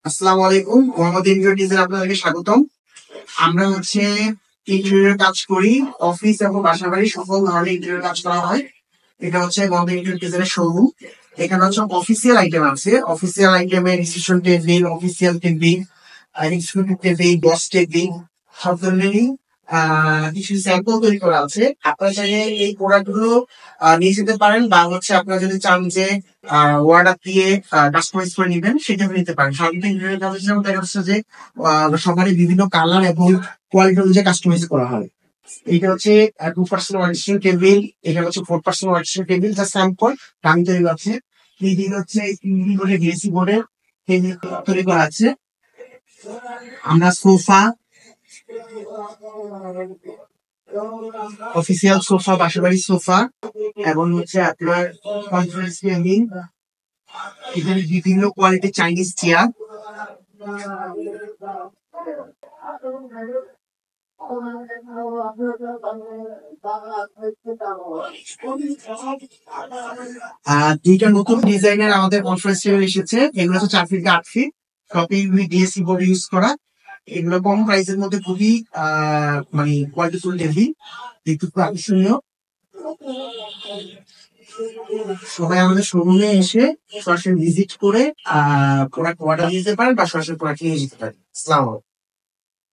আসসালামু আলাইকুম, মোহাম্মদ ইন্দ্রিয় ডিজাইন আপনাদেরকে স্বাগতম। আমরা ইন্টেরিয়র কাজ করি। অফিস এবং বাসাবাড়ি সকল ধরনের ইন্টেরিয়র কাজ করা হয়। এটা মোহাম্মদ ইন্টেরিয়র ডিজাইনের শোরুম। এখানে অফিসিয়াল আইটেম আছে। অফিসিয়াল আইটেমে reception table, official table, executive table, boss table, সব ধরনেরই কিছু স্যাম্পল তৈরি করা আছে। আপনারা চাইলে এই প্রোডাক্ট গুলো নিয়ে যেতে পারেন, বা আপনারা যদি চান যে অর্ডার দিয়ে কাস্টমাইজ করে নিবেন, সেটা নিতে পারেন। সাধারণত ইন্টেরিয়র কাজের জন্য দেখা যাচ্ছে যে সবারই বিভিন্ন কালার এবং কোয়ালিটি অনুযায়ী কাস্টমাইজ করা হয়। এটা 2% ওয়ার্কস্টেশন টেবিল, এটা 4% ওয়ার্কস্টেশন টেবিল, যা স্যাম্পল দামি তৈরি আছে। এই দিকে ডিএসি বোর্ডের টেবিল তৈরি করা আছে। আমরা সোফা, অফিসিয়াল সোফা, বাসাবাড়ির সোফা এবং আপনার কনফারেন্স টেবিল, এখানে বিভিন্ন কোয়ালিটির চাইনিজ চেয়ার। দুইটা নতুন ডিজাইনের আমাদের কনফারেন্স টেবিল এসেছে। এগুলো 4 ফিট 8 ফিট, সবই ডিএসসি বোর্ড ইউজ করা। এগুলো কম প্রাইসের মধ্যে খুবই মানে কোয়ালিটিফুল টেবিল, দেখতে খুব আকর্ষণীয়। সবাই আমাদের শোরুমে এসে সরাসরি ভিজিট করে প্রোডাক্ট অর্ডার দিতে পারেন বা সরাসরি প্রোডাক্ট নিয়ে যেতে পারেন। আসসালামু আলাইকুম।